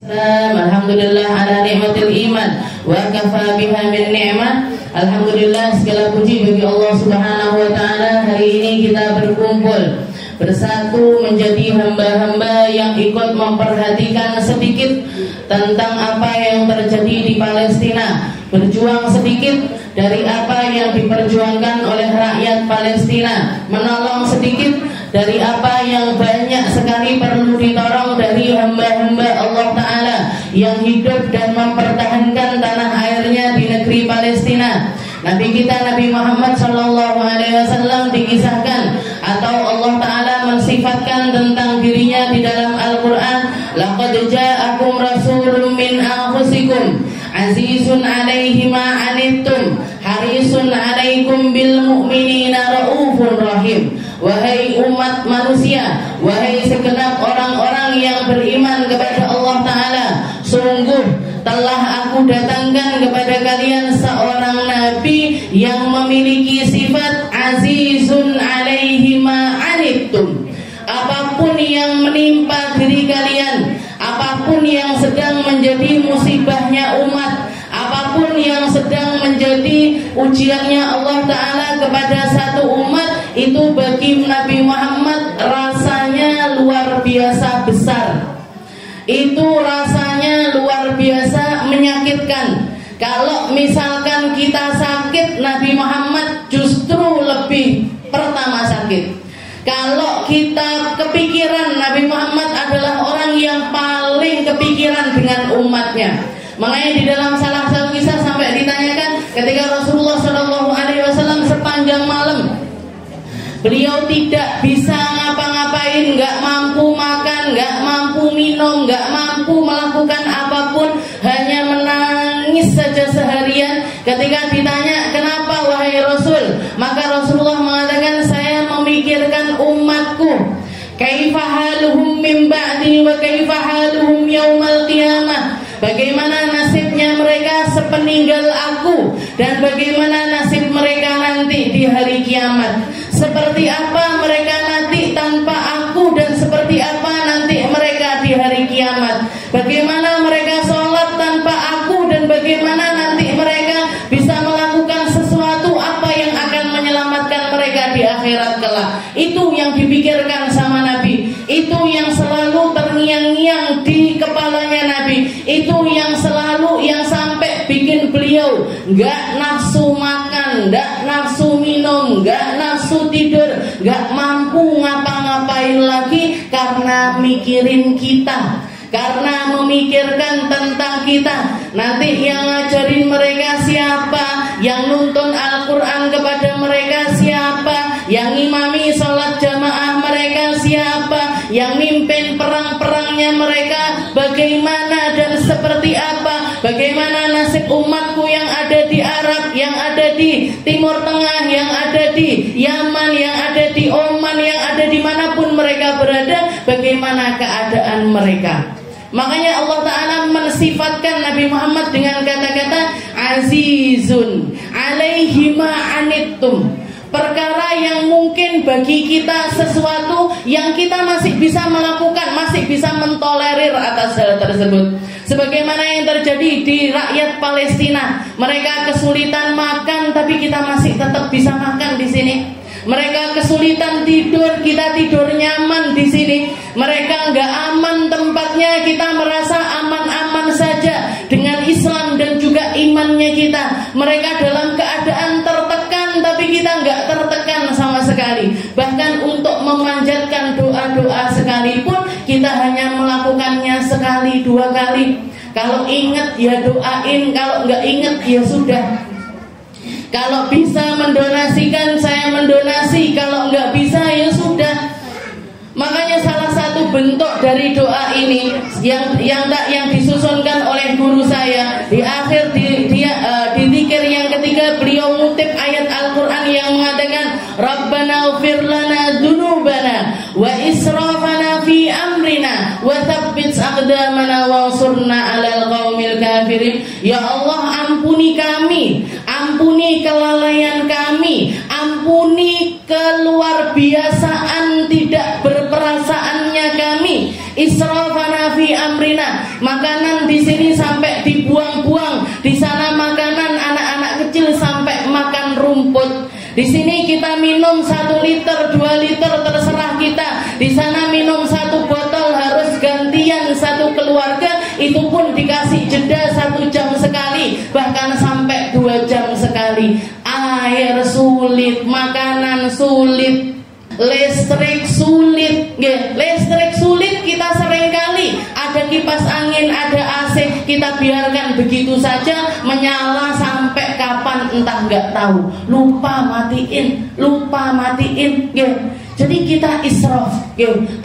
Alhamdulillah ala nikmatil iman wa kafa biha min ni'mah. Alhamdulillah, segala puji bagi Allah Subhanahu wa taala. Hari ini kita berkumpul bersatu menjadi hamba-hamba yang ikut memperhatikan sedikit tentang apa yang terjadi di Palestina, berjuang sedikit dari apa yang diperjuangkan oleh rakyat Palestina, menolong sedikit dari apa yang banyak sekali perlu ditolong dari hamba-hamba Allah Ta'ala yang hidup dan mempertahankan tanah airnya di negeri Palestina. Nabi kita Nabi Muhammad SAW dikisahkan atau Allah Ta'ala mensifatkan tentang dirinya di dalam Al-Quran, laqad ja'akum rasulun min anfusikum azizun alaihi ma anittum harisun alaikum bil mu'minina raufun rahim. Wahai umat manusia, wahai segenap orang-orang yang beriman kepada Allah Ta'ala, sungguh telah aku datangkan kepada kalian seorang nabi yang memiliki sifat azizun alaihi ma anittum. Apapun yang menimpa diri kalian, apapun yang sedang menjadi musibahnya umat, apapun yang sedang menjadi ujiannya Allah Ta'ala kepada satu umat, itu bagi Nabi Muhammad rasanya luar biasa besar. Itu rasanya luar biasa menyakitkan. Kalau misalkan kita sakit, Nabi Muhammad justru lebih pertama sakit. Kalau kita kepikiran, Nabi Muhammad adalah orang yang paling kepikiran dengan umatnya. Makanya di dalam salah satu kisah sampai ditanyakan ketika Rasulullah SAW sepanjang malam beliau tidak bisa ngapa-ngapain, nggak mampu makan, nggak mampu minum, nggak mampu melakukan apapun, hanya menangis saja seharian. Ketika ditanya kenapa wahai Rasul, maka Rasulullah mengatakan, saya memikirkan umatku, kaifa haluhum min ba'di wa kaifa haluhum yaumal qiyamah. Bagaimana nasibnya mereka sepeninggal aku, dan bagaimana nasib mereka nanti di hari kiamat. Seperti apa mereka nanti tanpa aku, dan seperti apa nanti mereka di hari kiamat. Bagaimana mereka sholat tanpa aku, dan bagaimana nanti mereka bisa melakukan sesuatu apa yang akan menyelamatkan mereka di akhirat kelak. Itu yang dipikirkan sama Nabi. Itu yang selalu terngiang-ngiang di kepalanya Nabi. Itu yang selalu, yang sampai bikin beliau gak nafsu makan, gak nafsu minum, gak nafsu tidur, gak mampu ngapa-ngapain lagi karena mikirin kita, karena memikirkan tentang kita. Nanti yang ngajarin mereka siapa, yang nuntun Al-Quran kepada mereka siapa, yang imami sholat jamaah mereka siapa, yang mimpin perang-perangnya mereka bagaimana dan seperti apa, bagaimana nasib umatku yang ada di Arab, yang ada di Timur Tengah, yang ada di Yaman, yang ada di Oman, yang ada dimanapun mereka berada, bagaimana keadaan mereka. Makanya Allah Ta'ala mensifatkan Nabi Muhammad dengan kata-kata azizun alaihi ma anittum. Perkara yang mungkin bagi kita sesuatu yang kita masih bisa melakukan, masih bisa mentolerir atas hal tersebut. Sebagaimana yang terjadi di rakyat Palestina, mereka kesulitan makan tapi kita masih tetap bisa makan di sini. Mereka kesulitan tidur, kita tidur nyaman di sini. Mereka nggak aman tempatnya, kita merasa aman-aman saja dengan Islam dan juga imannya kita. Mereka dalam keadaan tertekan, tapi kita nggak tertekan sama sekali. Bahkan untuk memanjatkan doa-doa sekalipun, kita hanya melakukannya sekali, dua kali. Kalau ingat ya doain, kalau nggak ingat ya sudah. Kalau bisa mendonasikan, saya mendonasi. Kalau nggak bisa ya sudah. Makanya salah satu bentuk dari doa ini yang disusunkan oleh guru saya di akhir di zikir yang ketiga, beliau ngutip ayat Al-Quran yang mengatakan Rabbana ighfir lana dzunubana wa israfana fi amrina wa tsabbit aqdamana wansurna 'alal qaumil kafirin. Ya Allah, ampuni kami, ampuni kelalaian kami, ampuni keluar biasaan tidak berperasaannya kami, israfana fi fi amrina. Makanan di sini sampai dibuang-buang. Di sana makanan anak-anak kecil sampai makan rumput. Di sini kita minum 1 liter, 2 liter terserah kita. Di sana minum 1 botol harus gantian 1 keluarga. Itu pun dikasih jeda 1 jam sekali, bahkan sampai 2 jam sekali. Air sulit, makanan sulit, listrik sulit. Listrik sulit, kita seringkali ada kipas angin, ada AC, kita biarkan begitu saja menyala sampai kapan entah nggak tahu, lupa matiin. Jadi kita israf,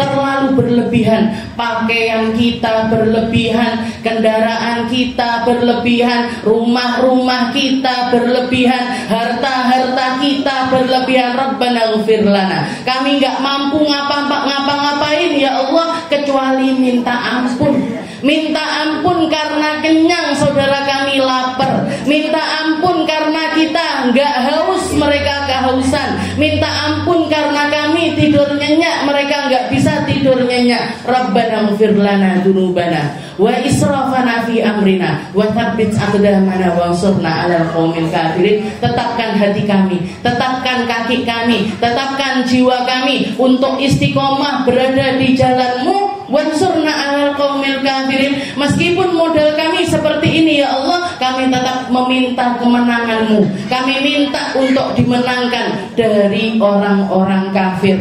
terlalu berlebihan. Pakaian kita berlebihan, kendaraan kita berlebihan, rumah-rumah kita berlebihan, harta-harta kita berlebihan. Rabbana ighfir lana. Kami nggak mampu ngapa-ngapain ya Allah kecuali minta ampun. Minta ampun karena kenyang, saudara kami lapar. Minta ampun karena kita nggak haus, mereka kehausan. Minta ampun karena kami tidur nyenyak, mereka nggak bisa tidur nyenyak. Rabbana ighfir lana dzunubana wa israfana fi amrina wa tsabbit aqdamana wansurna 'alal qaumil kafirin. Tetapkan hati kami, tetapkan kaki kami, tetapkan jiwa kami untuk istiqomah berada di jalan-Mu. Wansurna 'alal qaumil kafirin. Meskipun modal kami seperti ini ya Allah, kami tetap meminta kemenangan-Mu. Kami minta untuk dimenangkan dari orang-orang kafir.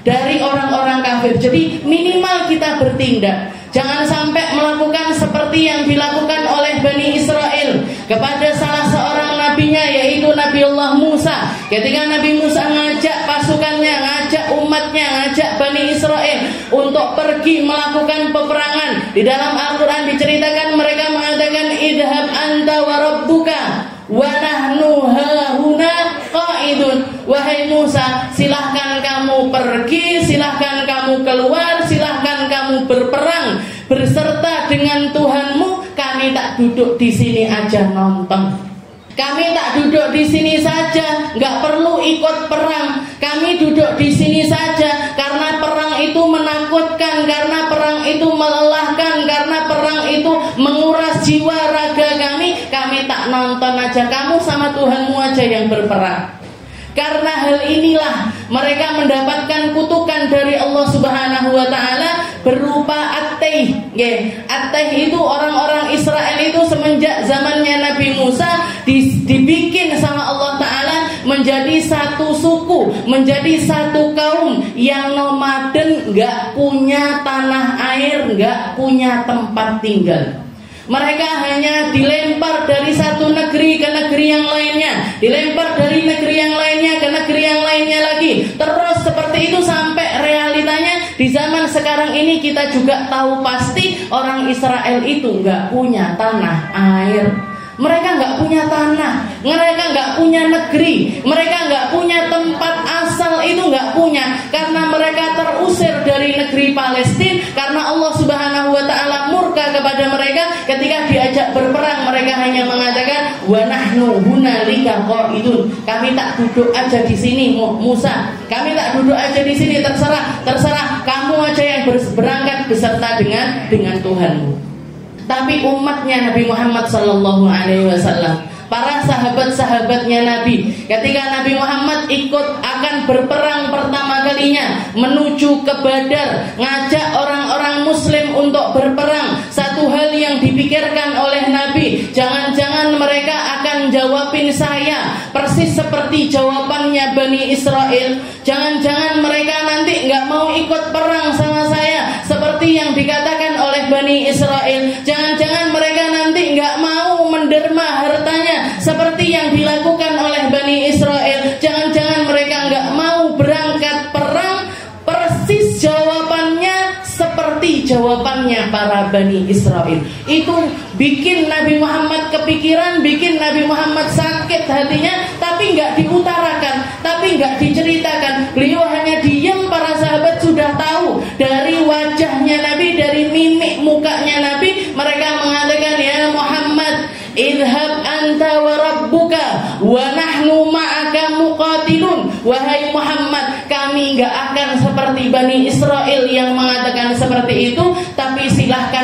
Dari orang-orang kafir. Jadi minimal kita bertindak. Jangan sampai melakukan seperti yang dilakukan oleh Bani Israel kepada salah seorang nabinya, yaitu Nabi Allah Musa. Ketika Nabi Musa ngajak pasukannya, ngajak umatnya, ngajak Bani Israel untuk pergi melakukan peperangan. Di dalam Al-Quran diceritakan mereka mengatakan idhab anta wa rabbuka wa nahnu hahuna qaidun. Wahai Musa, silahkan kamu pergi, silahkan kamu keluar, silahkan kamu berperang berserta dengan Tuhanmu. Kami tak duduk di sini aja nonton. Kami tak duduk di sini saja, nggak perlu ikut perang. Kami duduk di sini saja karena perang itu menakutkan, karena perang itu melelahkan, karena perang itu menguras jiwa raga kami. Kami tak nonton aja, kamu sama Tuhanmu aja yang berperang. Karena hal inilah mereka mendapatkan kutukan dari Allah Subhanahu wa taala berupa at-taih. At-taih itu orang-orang Israel itu semenjak zamannya Nabi Musa dibikin sama Allah taala menjadi satu suku, menjadi satu kaum yang nomaden, enggak punya tanah air, enggak punya tempat tinggal. Mereka hanya dilempar dari satu negeri ke negeri yang lainnya, dilempar dari negeri yang lainnya ke negeri yang lainnya lagi. Terus seperti itu sampai realitanya di zaman sekarang ini kita juga tahu pasti orang Israel itu nggak punya tanah air. Mereka nggak punya tanah, mereka nggak punya negeri, mereka nggak punya tempat asal, itu nggak punya. Karena mereka terusir dari negeri Palestina, karena Allah Subhanahu wa ta'ala murka kepada mereka ketika diajak berperang. Mereka hanya mengatakan wa nahnu hunalika qaidun. Kami tak duduk aja di sini Musa, kami tak duduk aja di sini, terserah kamu aja yang berangkat beserta dengan Tuhanmu. Tapi umatnya Nabi Muhammad sallallahu alaihi wasallam, para sahabat-sahabatnya Nabi, ketika Nabi Muhammad ikut akan berperang pertama kalinya menuju ke Badar, ngajak orang-orang muslim untuk berperang, satu hal yang dipikirkan oleh Nabi, jangan-jangan mereka akan jawabin saya persis seperti jawabannya Bani Israel. Jangan-jangan mereka nanti nggak mau ikut perang sama saya seperti yang dikatakan oleh Bani Israel. Jangan-jangan mereka nanti nggak mau menderma hartanya seperti yang dilakukan oleh Bani Israel. Jangan-jangan mereka nggak mau berangkat perang. Persis jawabannya seperti jawabannya para Bani Israel. Itu bikin Nabi Muhammad kepikiran, bikin Nabi Muhammad sakit hatinya, tapi nggak diutarakan, tapi nggak diceritakan. Beliau hanya diam. Para sahabat sudah tahu dari wajahnya Nabi, dari mimik mukanya Nabi. Mereka mengatakan, ya Muhammad, idhab anta wa rabbuka wa nahnu ma'aka muqatilun. Wahai Muhammad, kami nggak akan seperti Bani Israel yang mengatakan seperti itu, tapi silahkan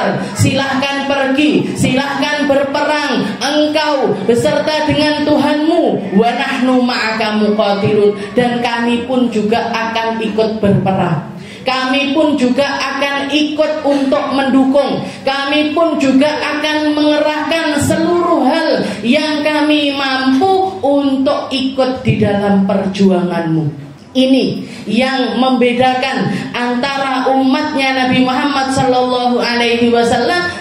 keluar, silahkan pergi, silahkan berperang engkau beserta dengan Tuhanmu. Wa nahnu ma'aka muqatilun, dan kami pun juga akan ikut berperang. Kami pun juga akan ikut untuk mendukung. Kami pun juga akan mengerahkan seluruh hal yang kami mampu untuk ikut di dalam perjuanganmu. Ini yang membedakan antara umatnya Nabi Muhammad SAW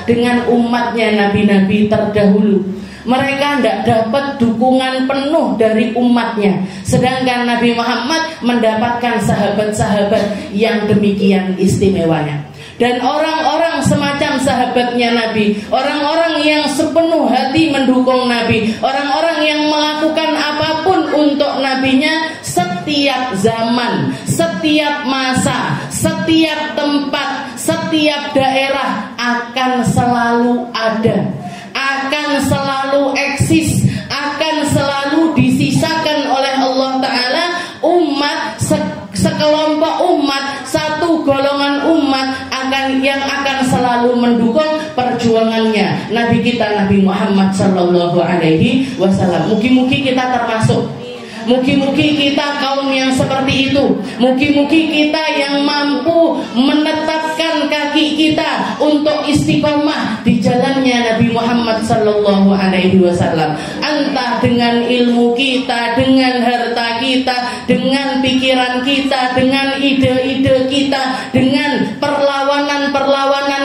dengan umatnya nabi-nabi terdahulu. Mereka tidak dapat dukungan penuh dari umatnya, sedangkan Nabi Muhammad mendapatkan sahabat-sahabat yang demikian istimewanya. Dan orang-orang semacam sahabatnya Nabi, orang-orang yang sepenuh hati mendukung Nabi, orang-orang yang melakukan apapun untuk nabinya, setiap zaman, setiap masa, setiap tempat, setiap daerah akan selalu ada, akan selalu eksis, akan selalu disisakan oleh Allah Ta'ala umat, sekelompok umat, satu golongan umat yang akan selalu mendukung perjuangannya Nabi kita Nabi Muhammad Sallallahu Alaihi Wasallam. Mugi-mugi kita termasuk, mugi-mugi kita kaum yang seperti itu, mugi-mugi kita yang mampu menetapkan kaki kita untuk istiqomah di jalannya Nabi Muhammad Sallallahu Alaihi Wasallam. Entah dengan ilmu kita, dengan harta kita, dengan pikiran kita, dengan ide-ide kita, dengan perlawanan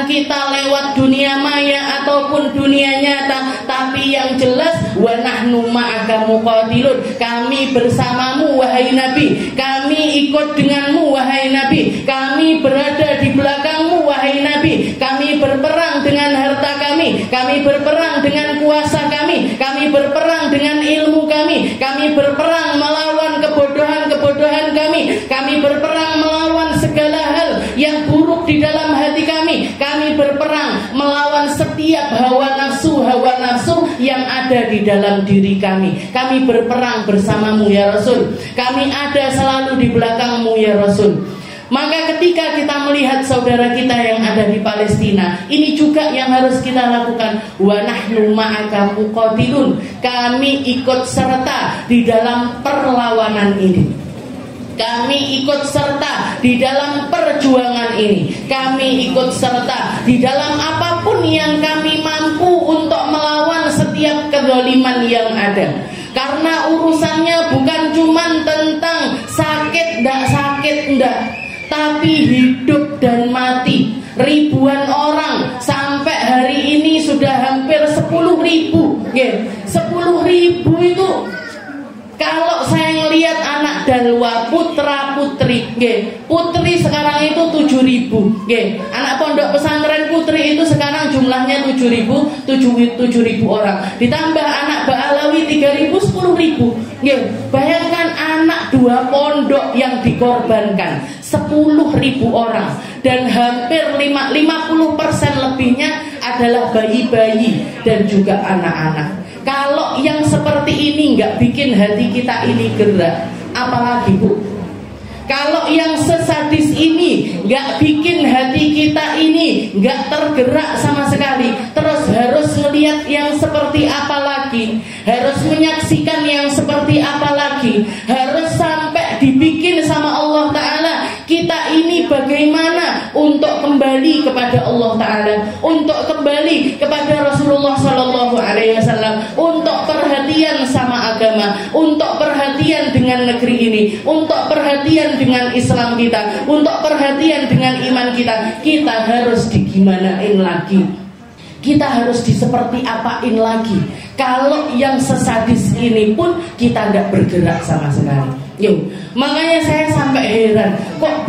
kita lewat dunia maya ataupun dunia nyata. Tapi yang jelas, wa nahnu ma'aka muqatilun, kami bersamamu wahai Nabi, kami ikut denganmu wahai Nabi, kami berada di belakangmu wahai Nabi, kami berperang dengan harta kami berperang dengan kuasa kami berperang dengan ilmu kami berperang melawan kebodohan kami berperang melawan segala hal yang buruk di dalam hati kami berperang melawan setiap hawa nafsu yang ada di dalam diri kami berperang bersamamu ya Rasul, kami ada selalu di belakangmu ya Rasul. Maka ketika kita melihat saudara kita yang ada di Palestina, ini juga yang harus kita lakukan. Wa nahnu ma'aka muqatilun, kami ikut serta di dalam perlawanan ini, kami ikut serta di dalam perjuangan ini, kami ikut serta di dalam apapun yang kami mampu untuk melawan setiap kezaliman yang ada. Karena urusannya bukan cuma tentang sakit enggak, tapi hidup dan mati. Ribuan orang sampai hari ini sudah hampir 10.000. 10.000 itu kalau saya ngelihat anak dalwa, putra putri, putri sekarang itu 7.000, anak pondok pesantren putri itu sekarang jumlahnya 7.000 orang, ditambah anak ba'alawi 3.000, 10.000. Bayangkan anak 2 pondok yang dikorbankan 10.000 orang, dan hampir 50% lebihnya adalah bayi-bayi dan juga anak-anak. Kalau yang seperti ini nggak bikin hati kita ini gerak, apalagi Bu? Kalau yang sesadis ini nggak bikin hati kita ini nggak tergerak sama sekali, terus harus melihat yang seperti apa lagi, harus menyaksikan yang seperti apa lagi, harus sampai dibikin sama Allah Ta'ala. Kita ini bagaimana untuk kembali kepada Allah Ta'ala, untuk kembali kepada Rasulullah Sallallahu Alaihi Wasallam, untuk perhatian sama agama, untuk perhatian dengan negeri ini, untuk perhatian dengan Islam kita, untuk perhatian dengan iman kita. Kita harus digimanain lagi, kita harus diseperti apain lagi. Kalau yang sesadis ini pun kita tidak bergerak sama sekali. Makanya saya sampai heran, kok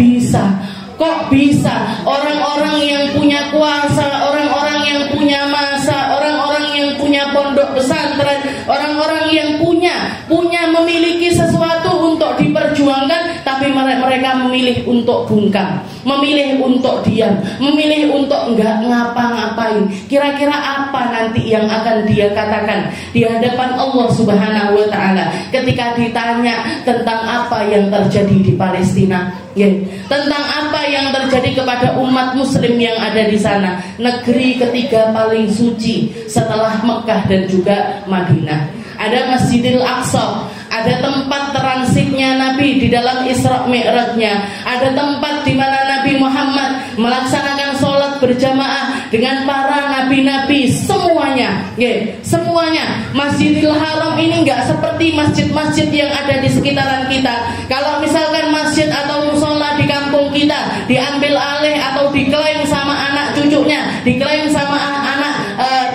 bisa orang-orang yang punya kuasa, orang-orang yang punya masa, orang-orang yang punya pondok pesantren, orang-orang yang punya memiliki sesuatu untuk diperjuangkan, tapi mereka memiliki memilih untuk bungkam, memilih untuk diam, memilih untuk enggak ngapa-ngapain. Kira-kira apa nanti yang akan dia katakan di hadapan Allah Subhanahu wa taala ketika ditanya tentang apa yang terjadi di Palestina, ya, tentang apa yang terjadi kepada umat muslim yang ada di sana, negeri ketiga paling suci setelah Mekah dan juga Madinah. Ada Masjidil Aqsa, ada tempat transitnya Nabi di dalam Isra Mi'rajnya, ada tempat di mana Nabi Muhammad melaksanakan sholat berjamaah dengan para nabi-nabi semuanya, ya, semuanya. Masjidil Haram ini nggak seperti masjid-masjid yang ada di sekitaran kita. Kalau misalkan masjid atau musola di kampung kita diambil alih atau diklaim sama anak cucunya, diklaim sama anak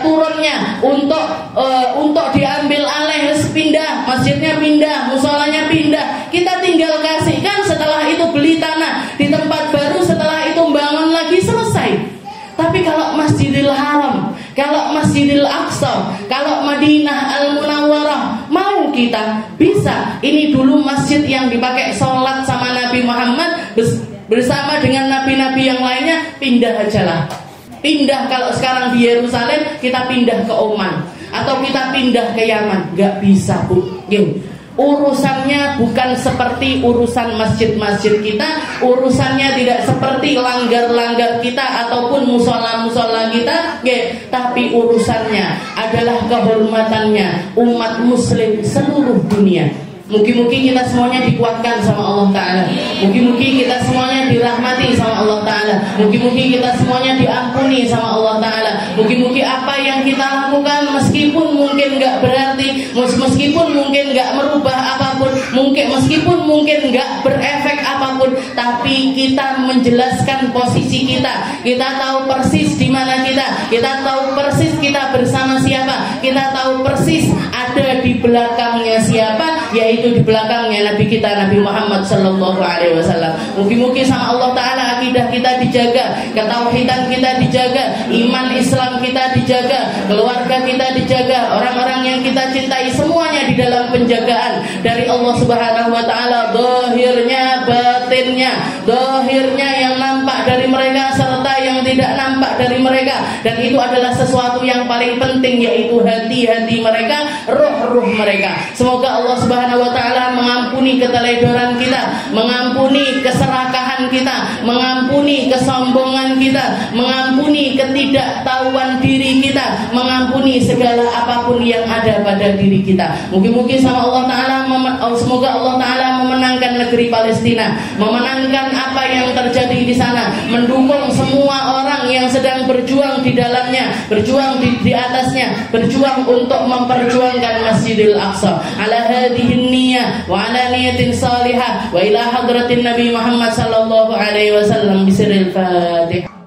turunnya untuk diambil alih, pindah, masjidnya pindah, musolanya pindah, kita tinggal kasihkan, setelah itu beli tanah di tempat baru, setelah itu bangun lagi, selesai. Tapi kalau Masjidil Haram, kalau Masjidil Aqsa, kalau Madinah Al-Munawwarah, mau kita bisa. Ini dulu masjid yang dipakai sholat sama Nabi Muhammad bersama dengan nabi-nabi yang lainnya, pindah aja lah. Pindah, kalau sekarang di Yerusalem kita pindah ke Oman atau kita pindah ke Yaman, nggak bisa, Bu. Urusannya bukan seperti urusan masjid-masjid kita, urusannya tidak seperti langgar-langgar kita ataupun musola-musola kita, tapi urusannya adalah kehormatannya umat muslim seluruh dunia. Mugi-mugi kita semuanya dikuatkan sama Allah Ta'ala. Mugi-mugi kita semuanya dirahmati sama Allah Ta'ala. Mugi-mugi kita semuanya diampuni sama Allah Ta'ala. Mugi-mugi apa yang kita lakukan, meskipun mungkin gak berarti, meskipun mungkin gak merubah apapun, meskipun mungkin gak berefek apapun, tapi kita menjelaskan posisi kita. Kita tahu persis di mana kita tahu persis kita bersama siapa, kita tahu persis ada di belakangnya siapa, yaitu di belakangnya Nabi kita, Nabi Muhammad Sallallahu Alaihi Wasallam. Mugi-mugi sama Allah Ta'ala akidah kita dijaga, ketauhidan kita dijaga, iman Islam kita dijaga, keluarga kita dijaga, orang-orang yang kita cintai semuanya di dalam penjagaan dari Allah Subhanahu Wa Ta'ala, zahirnya, batinnya, zahirnya yang nampak dari mereka serta yang tidak nampak dari mereka, dan itu adalah sesuatu yang paling penting, yaitu hati-hati mereka, roh-roh mereka. Semoga Allah Subhanahu Wa Ta'ala mengampuni keteledoran kita, mengampuni keserakahan kita, mengampuni kesombongan kita, mengampuni ketidaktahuan diri kita, mengampuni segala apapun yang ada pada diri kita. Mugi-mugi sama Allah Ta'ala, semoga Allah Ta'ala memenangkan negeri Palestina, memenangkan apa yang terjadi di sana, mendukung semua orang yang sedang berjuang di dalamnya, berjuang di atasnya, berjuang untuk memperjuangkan Masjidil Aqsa ala hadhihi niyyah wa ala niyatin salihah wa ila hadratin Nabi Muhammad sallallahu alaihi wasallam bisirril Fatihah.